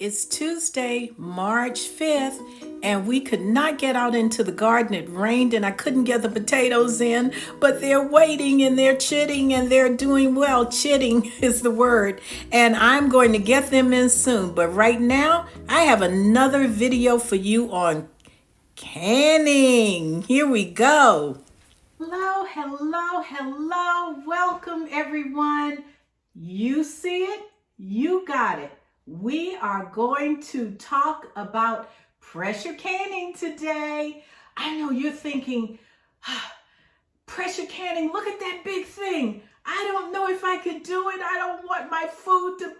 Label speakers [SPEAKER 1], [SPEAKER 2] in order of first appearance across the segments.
[SPEAKER 1] It's Tuesday, March 5th, and we could not get out into the garden. It rained and I couldn't get the potatoes in, but they're waiting and they're chitting and they're doing well. Chitting is the word, and I'm going to get them in soon. But right now, I have another video for you on canning. Here we go. Hello, hello, hello. Welcome, everyone. You see it, you got it. We are going to talk about pressure canning today. I know you're thinking, pressure canning, look at that big thing. I don't know if I could do it. I don't want my food to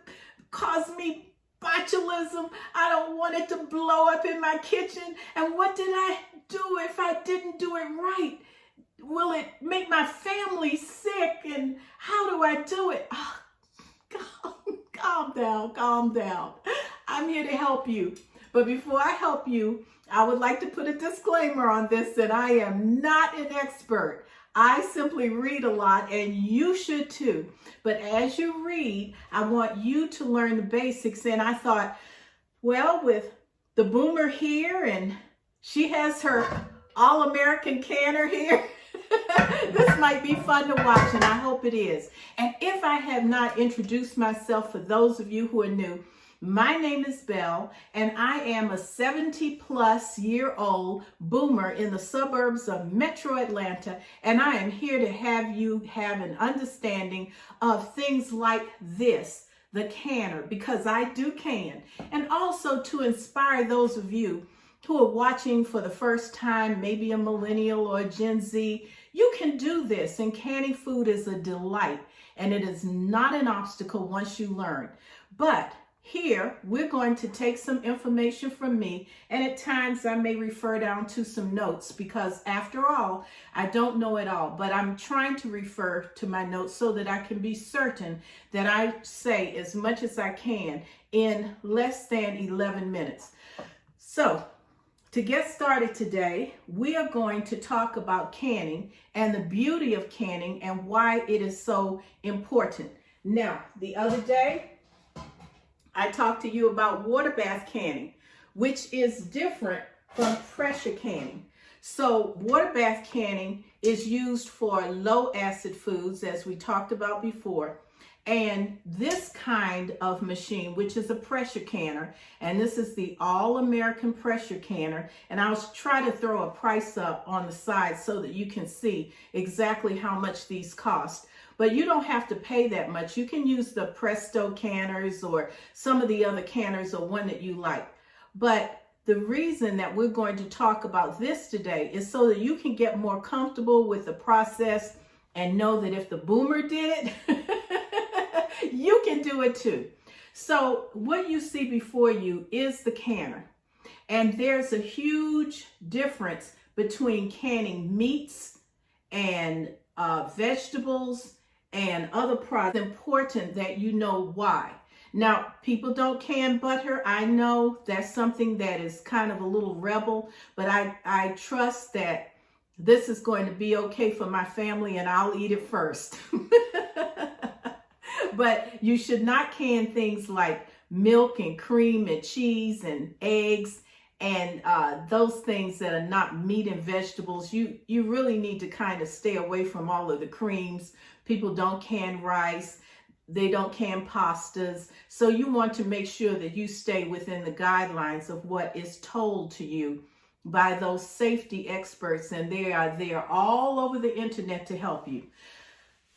[SPEAKER 1] cause me botulism. I don't want it to blow up in my kitchen. And what did I do if I didn't do it right? Will it make my family sick? And how do I do it? Oh, calm down. I'm here to help you. But before I help you, I would like to put a disclaimer on this that I am not an expert. I simply read a lot, and you should too. But as you read, I want you to learn the basics. And I thought, well, with the Boomer here, and she has her all-American canner here, this might be fun to watch, and I hope it is. And if I have not introduced myself for those of you who are new, my name is Belle, and I am a 70-plus-year-old boomer in the suburbs of Metro Atlanta, and I am here to have you have an understanding of things like this, the canner, because I do can, and also to inspire those of you who are watching for the first time, maybe a millennial or a Gen Z. You can do this, and canning food is a delight, and it is not an obstacle once you learn. But here, we're going to take some information from me, and at times I may refer down to some notes because after all, I don't know it all, but I'm trying to refer to my notes so that I can be certain that I say as much as I can in less than 11 minutes. So, to get started today, we are going to talk about canning and the beauty of canning and why it is so important. Now, the other day, I talked to you about water bath canning, which is different from pressure canning. So water bath canning is used for low acid foods, as we talked about before. And this kind of machine, which is a pressure canner, and this is the All-American pressure canner, and I'll try to throw a price up on the side so that you can see exactly how much these cost. But you don't have to pay that much. You can use the Presto canners or some of the other canners or one that you like. But the reason that we're going to talk about this today is so that you can get more comfortable with the process and know that if the Boomer did it, you can do it too. So what you see before you is the canner. And there's a huge difference between canning meats and vegetables and other products. It's important that you know why. Now, people don't can butter. I know that's something that is kind of a little rebel, but I trust that this is going to be okay for my family and I'll eat it first. But you should not can things like milk and cream and cheese and eggs and those things that are not meat and vegetables. You really need to kind of stay away from all of the creams. People don't can rice. They don't can pastas. So you want to make sure that you stay within the guidelines of what is told to you by those safety experts, and they are there all over the internet to help you.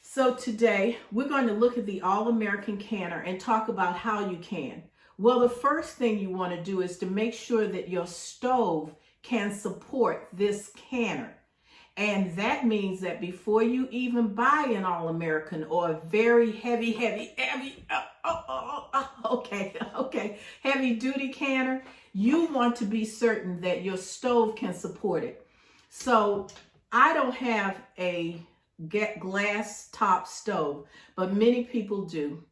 [SPEAKER 1] So today, we're going to look at the All-American canner and talk about how you can. Well, the first thing you want to do is to make sure that your stove can support this canner. And that means that before you even buy an All-American or a very heavy duty canner, you want to be certain that your stove can support it. So I don't have a glass top stove, but many people do.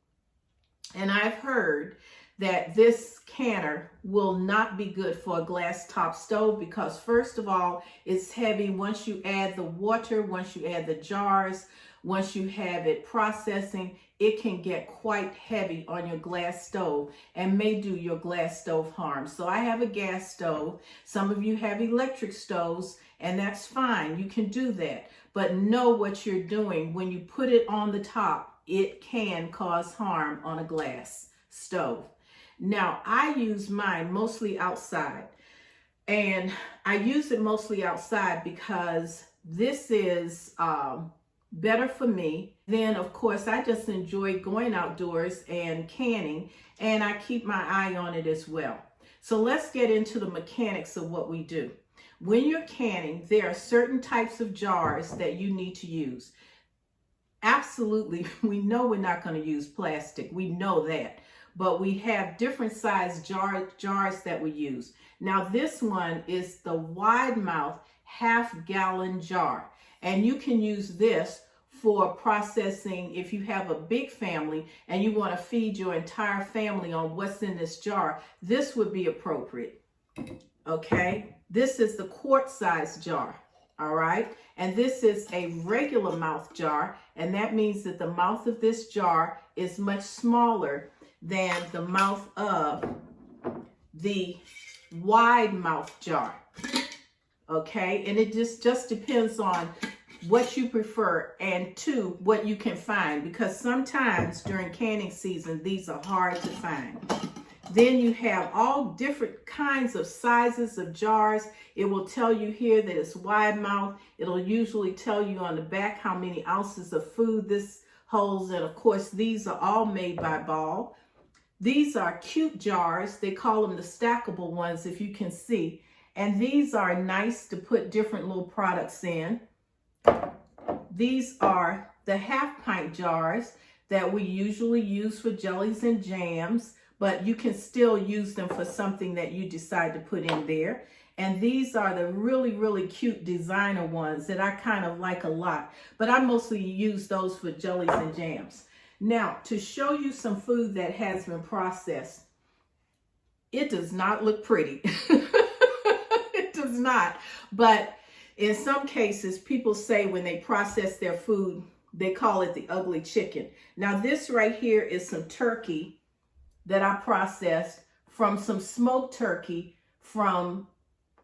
[SPEAKER 1] And I've heard that this canner will not be good for a glass top stove because first of all, it's heavy. Once you add the water, once you add the jars, once you have it processing, it can get quite heavy on your glass stove and may do your glass stove harm. So I have a gas stove. Some of you have electric stoves, and that's fine. You can do that. But know what you're doing. When you put it on the top, it can cause harm on a glass stove. Now, I use mine mostly outside. And I use it mostly outside because this is better for me. Then, of course, I just enjoy going outdoors and canning, and I keep my eye on it as well. So let's get into the mechanics of what we do. When you're canning, there are certain types of jars that you need to use. Absolutely, we know we're not going to use plastic. We know that. But we have different size jars that we use. Now, this one is the wide mouth half-gallon jar. And you can use this for processing if you have a big family and you want to feed your entire family on what's in this jar. This would be appropriate. Okay? This is the quart size jar. All right? And this is a regular mouth jar. And that means that the mouth of this jar is much smaller than the mouth of the wide mouth jar. Okay, and it just depends on what you prefer, and two, what you can find, because sometimes during canning season these are hard to find. Then you have all different kinds of sizes of jars. It will tell you here that it's wide mouth. It'll usually tell you on the back how many ounces of food this holds, and of course these are all made by Belle. These are cute jars. They call them the stackable ones, if you can see. And these are nice to put different little products in. These are the half pint jars that we usually use for jellies and jams, but you can still use them for something that you decide to put in there. And these are the really, really cute designer ones that I kind of like a lot, but I mostly use those for jellies and jams. Now, to show you some food that has been processed, it does not look pretty. It does not. But in some cases, people say when they process their food, they call it the ugly chicken. Now, this right here is some turkey that I processed from some smoked turkey from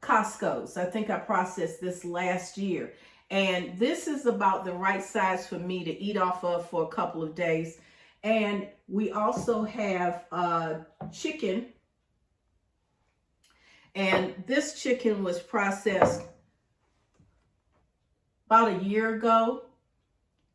[SPEAKER 1] Costco's. I think I processed this last year. And this is about the right size for me to eat off of for a couple of days. And we also have chicken. And this chicken was processed about a year ago.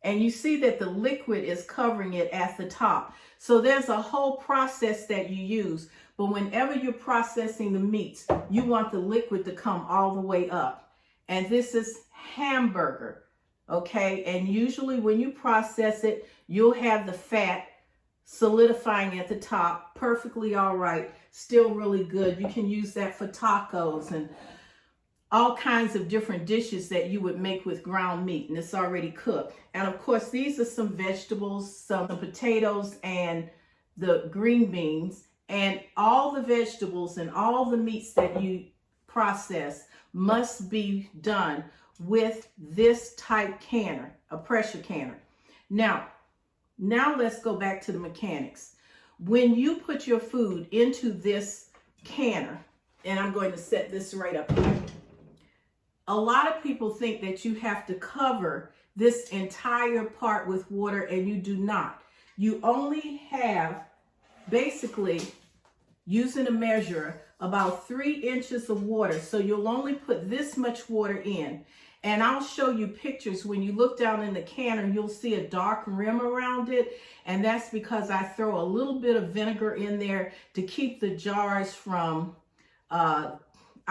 [SPEAKER 1] And you see that the liquid is covering it at the top. So there's a whole process that you use. But whenever you're processing the meats, you want the liquid to come all the way up. And this is hamburger, okay? And usually when you process it, you'll have the fat solidifying at the top, perfectly all right, still really good. You can use that for tacos and all kinds of different dishes that you would make with ground meat, and it's already cooked. And of course, these are some vegetables, some potatoes and the green beans, and all the vegetables and all the meats that you process must be done with this type canner, a pressure canner. Now let's go back to the mechanics. When you put your food into this canner, and I'm going to set this right up here, a lot of people think that you have to cover this entire part with water, and you do not. You only have, basically, using a measure, about 3 inches of water. So you'll only put this much water in. And I'll show you pictures. When you look down in the canner, you'll see a dark rim around it. And that's because I throw a little bit of vinegar in there to keep the jars from, I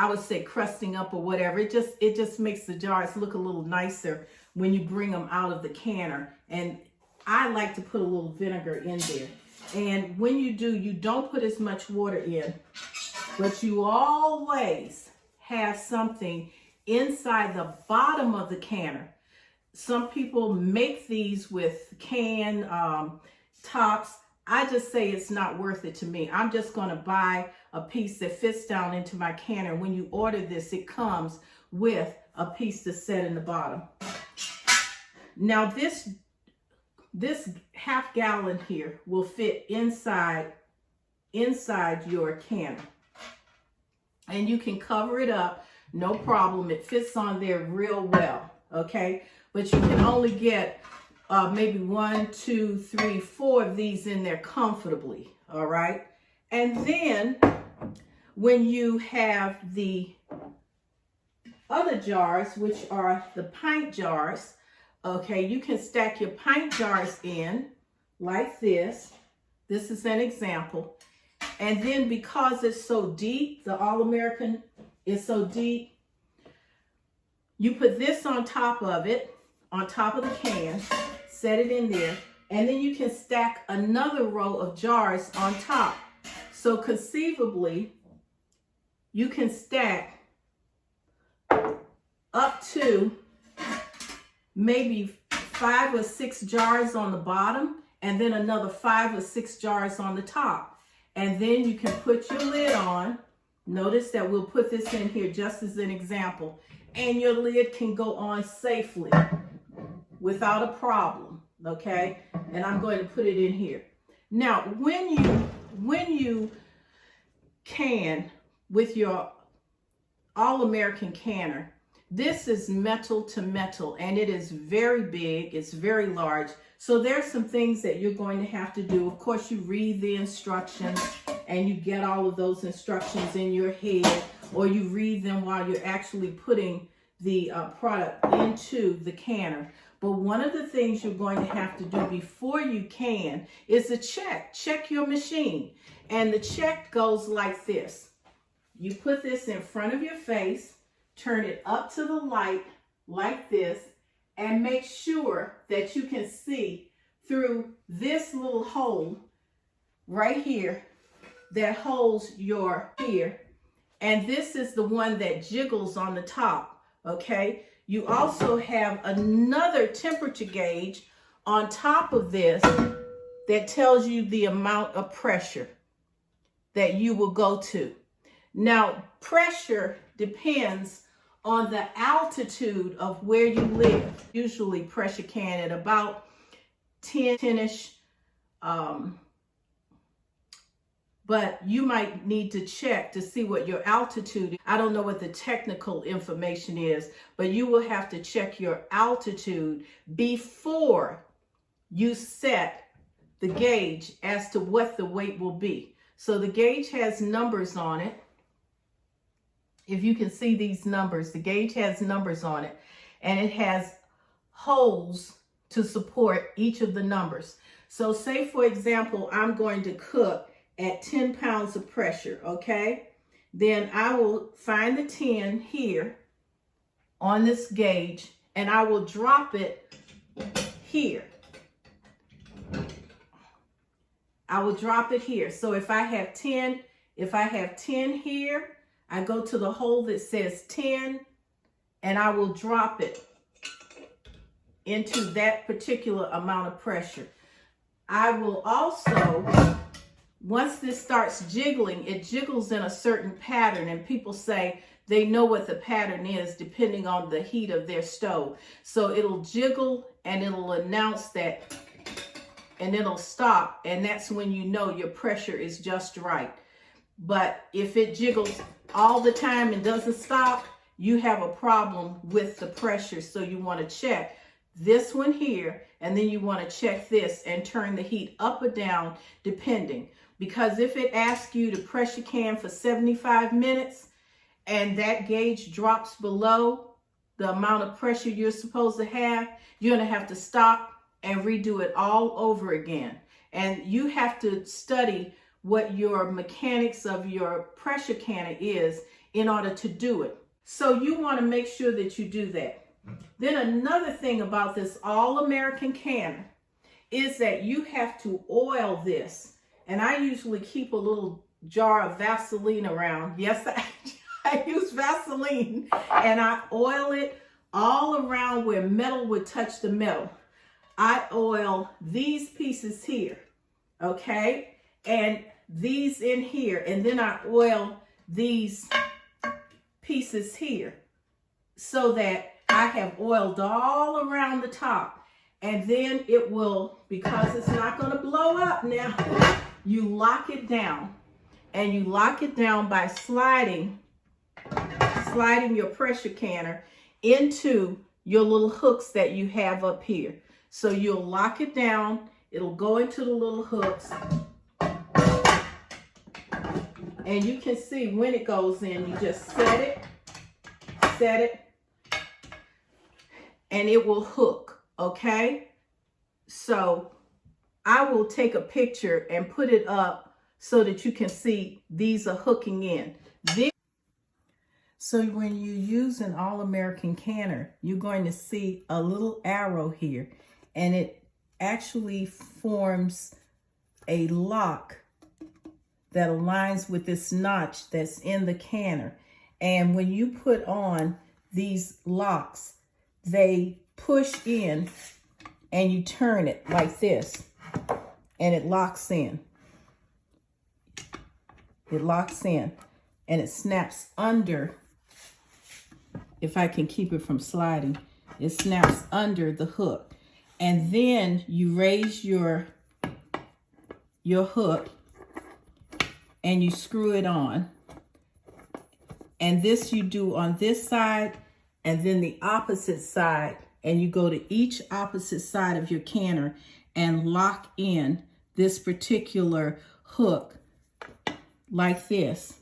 [SPEAKER 1] would say, crusting up or whatever. It just makes the jars look a little nicer when you bring them out of the canner. And I like to put a little vinegar in there. And when you do, you don't put as much water in, but you always have something inside the bottom of the canner. Some people make these with can tops. I just say it's not worth it to me. I'm just going to buy a piece that fits down into my canner. When you order this, it comes with a piece to set in the bottom. Now, this this half gallon here will fit inside your canner. And you can cover it up, no problem. It fits on there real well, okay? But you can only get maybe 1, 2, 3, 4 of these in there comfortably, all right? And then when you have the other jars, which are the pint jars, okay, you can stack your pint jars in like this. This is an example. And then because it's so deep, the All-American is so deep, you put this on top of it, on top of the can, set it in there, and then you can stack another row of jars on top. So conceivably, you can stack up to maybe 5 or 6 jars on the bottom, and then another 5 or 6 jars on the top. And then you can put your lid on. Notice that we'll put this in here just as an example. And your lid can go on safely without a problem, okay? And I'm going to put it in here. Now, when you can with your All-American canner, this is metal to metal, and it is very big, it's very large. So there's some things that you're going to have to do. Of course, you read the instructions and you get all of those instructions in your head, or you read them while you're actually putting the product into the canner. But one of the things you're going to have to do before you can is a check. Check your machine. And the check goes like this. You put this in front of your face, turn it up to the light like this, and make sure that you can see through this little hole right here that holds your ear. And this is the one that jiggles on the top, okay? You also have another temperature gauge on top of this that tells you the amount of pressure that you will go to. Now, pressure depends on the altitude of where you live. Usually pressure can at about 10-ish, but you might need to check to see what your altitude is. I don't know what the technical information is, but you will have to check your altitude before you set the gauge as to what the weight will be. So the gauge has numbers on it. If you can see these numbers, the gauge has numbers on it, and it has holes to support each of the numbers. So say, for example, I'm going to cook at 10 pounds of pressure, okay? Then I will find the 10 here on this gauge, and I will drop it here. I will drop it here. So if I have 10 here, I go to the hole that says 10, and I will drop it into that particular amount of pressure. I will also, once this starts jiggling, it jiggles in a certain pattern, and people say they know what the pattern is depending on the heat of their stove. So it'll jiggle and it'll announce that, and it'll stop, and that's when you know your pressure is just right. But if it jiggles all the time and doesn't stop, you have a problem with the pressure. So you want to check this one here, and then you want to check this and turn the heat up or down depending. Because if it asks you to pressure can for 75 minutes and that gauge drops below the amount of pressure you're supposed to have, you're going to have to stop and redo it all over again. And you have to study what your mechanics of your pressure canner is in order to do it. So you want to make sure that you do that. Then another thing about this All-American canner is that you have to oil this. And I usually keep a little jar of Vaseline around. Yes, I use Vaseline, and I oil it all around where metal would touch the metal. I oil these pieces here, okay? And these in here, and then I oil these pieces here so that I have oiled all around the top. And then it will, because it's not going to blow up now, you lock it down. And you lock it down by sliding your pressure canner into your little hooks that you have up here. So you'll lock it down. It'll go into the little hooks. And you can see when it goes in, you just set it, and it will hook, okay? So I will take a picture and put it up so that you can see these are hooking in. So when you use an All-American canner, you're going to see a little arrow here, and it actually forms a lock that aligns with this notch that's in the canner. And when you put on these locks, they push in and you turn it like this and it locks in. It locks in and it snaps under. If I can keep it from sliding, it snaps under the hook. And then you raise your hook and you screw it on. And this you do on this side and then the opposite side. And you go to each opposite side of your canner and lock in this particular hook like this.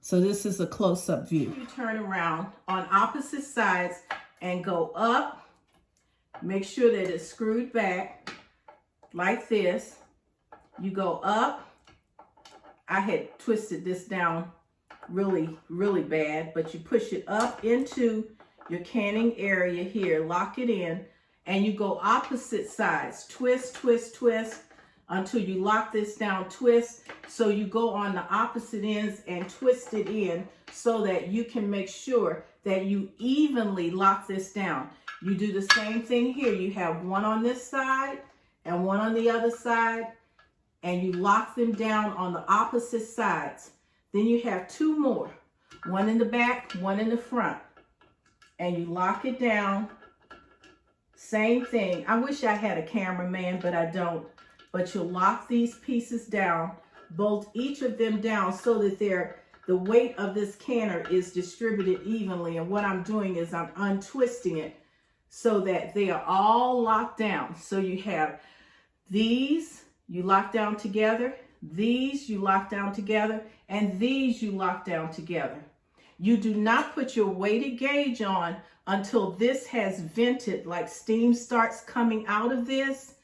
[SPEAKER 1] So this is a close-up view. You turn around on opposite sides and go up. Make sure that it's screwed back like this. You go up. I had twisted this down really, really bad, but you push it up into your canning area here, lock it in, and you go opposite sides. Twist, twist, twist until you lock this down, twist. So you go on the opposite ends and twist it in so that you can make sure that you evenly lock this down. You do the same thing here. You have one on this side and one on the other side, and you lock them down on the opposite sides. Then you have two more, one in the back, one in the front, and you lock it down. Same thing. I wish I had a cameraman, but I don't. But you'll lock these pieces down, bolt each of them down so that the weight of this canner is distributed evenly. And what I'm doing is I'm untwisting it so that they are all locked down. So you have these, you lock down together, these you lock down together, and these you lock down together. You do not put your weighted gauge on until this has vented, like steam starts coming out of this.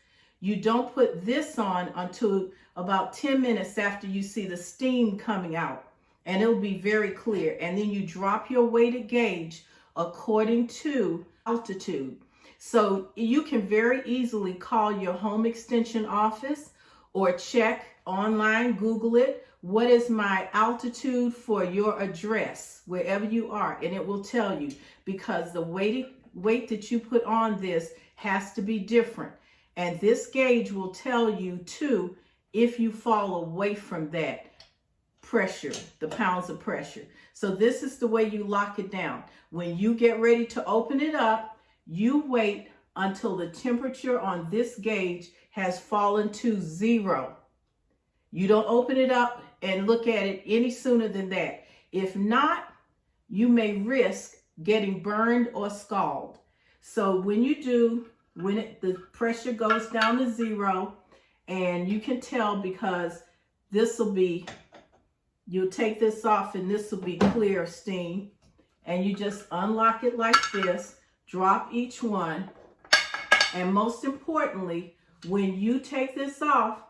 [SPEAKER 1] You don't put this on until about 10 minutes after you see the steam coming out, and it'll be very clear. And then you drop your weighted gauge according to altitude. So you can very easily call your home extension office or check online, Google it. What is my altitude for your address, wherever you are? And it will tell you, because the weight that you put on this has to be different. And this gauge will tell you too if you fall away from that pressure, the pounds of pressure. So this is the way you lock it down. When you get ready to open it up, you wait until the temperature on this gauge has fallen to 0. You don't open it up and look at it any sooner than that. If not, you may risk getting burned or scalded. So when you do, the pressure goes down to 0, and you can tell because this will be, you'll take this off and this will be clear of steam, and you just unlock it like this, drop each one, and most importantly, when you take this off,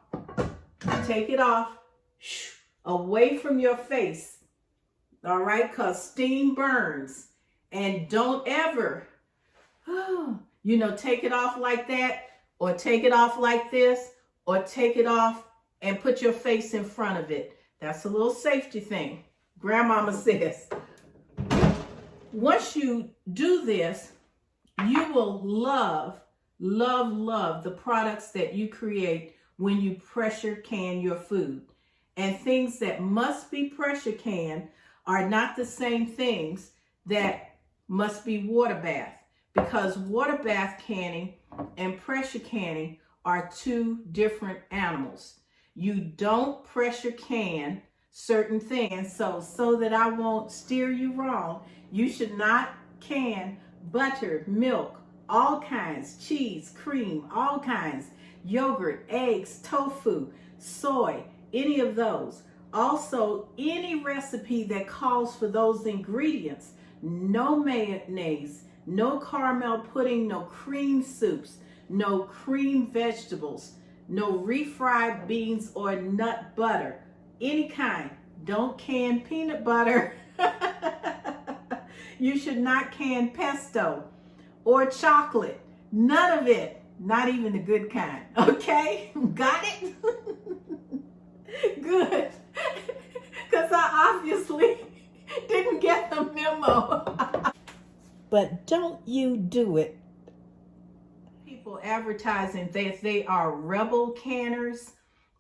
[SPEAKER 1] take it off away from your face, all right, because steam burns. And don't ever, take it off like that, or take it off like this, or take it off and put your face in front of it. That's a little safety thing. Grandmama says, once you do this, you will love, love, love the products that you create when you pressure can your food. And things that must be pressure canned are not the same things that must be water bath, because water bath canning and pressure canning are two different animals. You don't pressure can certain things. So that I won't steer you wrong, you should not can butter, milk, all kinds, cheese, cream, all kinds, yogurt, eggs, tofu, soy, any of those. Also, any recipe that calls for those ingredients, no mayonnaise, no caramel pudding, no cream soups, no cream vegetables, no refried beans or nut butter, any kind. Don't can peanut butter. You should not can pesto or chocolate. None of it. Not even the good kind. Okay? Got it? Good. Because I obviously didn't get the memo. But don't you do it. People advertising that they are rebel canners.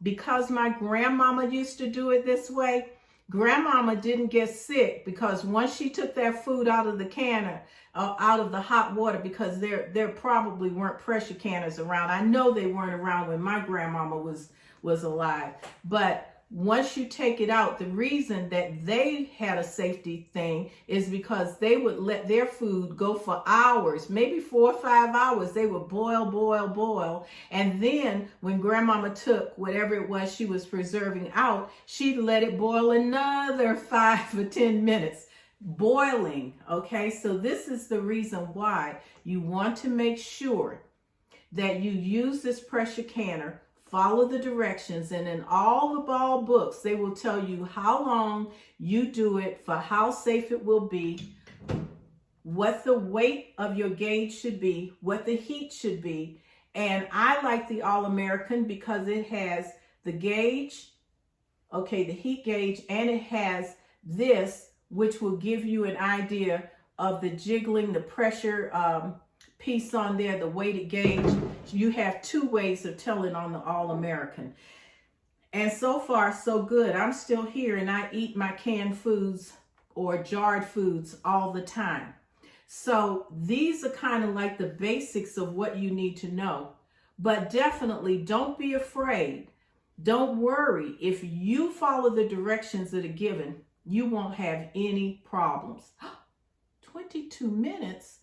[SPEAKER 1] Because my grandmama used to do it this way, grandmama didn't get sick because once she took that food out of the canner, out of the hot water, because there probably weren't pressure canners around. I know they weren't around when my grandmama was alive. But once you take it out, the reason that they had a safety thing is because they would let their food go for hours, maybe 4 or 5 hours. They would boil. And then when grandmama took whatever it was she was preserving out, she'd let it boil another 5 or 10 minutes. Boiling, okay? So this is the reason why you want to make sure that you use this pressure canner. Follow the directions, and in all the Ball books, they will tell you how long you do it, for how safe it will be, what the weight of your gauge should be, what the heat should be. And I like the All-American because it has the gauge, okay, the heat gauge, and it has this, which will give you an idea of the jiggling, the pressure piece on there, the weighted gauge. You have 2 ways of telling on the All-American. And so far, so good. I'm still here and I eat my canned foods or jarred foods all the time. So these are kind of like the basics of what you need to know. But definitely don't be afraid. Don't worry. If you follow the directions that are given, you won't have any problems. 22 minutes?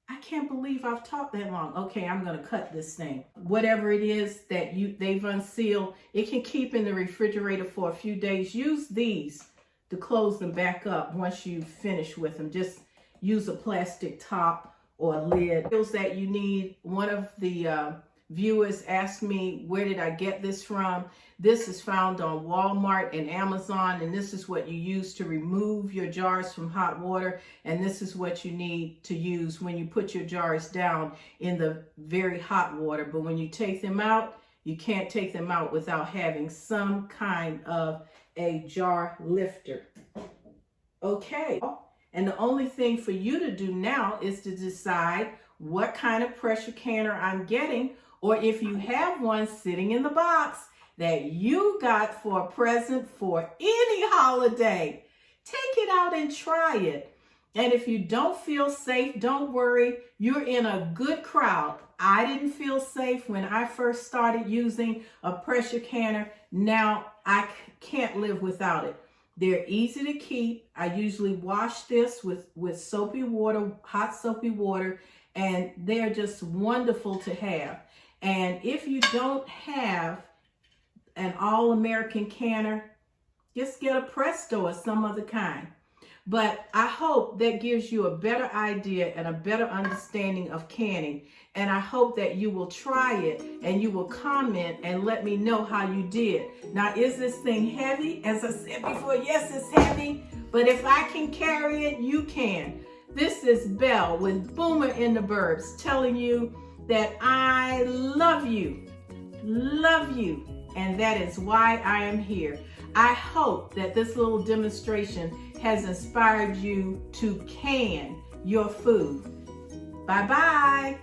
[SPEAKER 1] I can't believe I've talked that long. Okay, I'm going to cut this thing. Whatever it is that they've unsealed, it can keep in the refrigerator for a few days. Use these to close them back up once you finish with them. Just use a plastic top or a lid. Skills that you need. One of the viewers asked me, where did I get this from? This is found on Walmart and Amazon, and this is what you use to remove your jars from hot water, and this is what you need to use when you put your jars down in the very hot water. But when you take them out, you can't take them out without having some kind of a jar lifter. Okay, and the only thing for you to do now is to decide what kind of pressure canner I'm getting, or if you have one sitting in the box that you got for a present for any holiday. Take it out and try it. And if you don't feel safe, don't worry. You're in a good crowd. I didn't feel safe when I first started using a pressure canner. Now I can't live without it. They're easy to keep. I usually wash this with soapy water, hot soapy water, and they're just wonderful to have. And if you don't have an All-American canner, just get a Presto or some other kind. But I hope that gives you a better idea and a better understanding of canning. And I hope that you will try it and you will comment and let me know how you did. Now, is this thing heavy? As I said before, yes, it's heavy. But if I can carry it, you can. This is Belle with Boomer'S telling you that I love you, and that is why I am here. I hope that this little demonstration has inspired you to can your food. Bye-bye.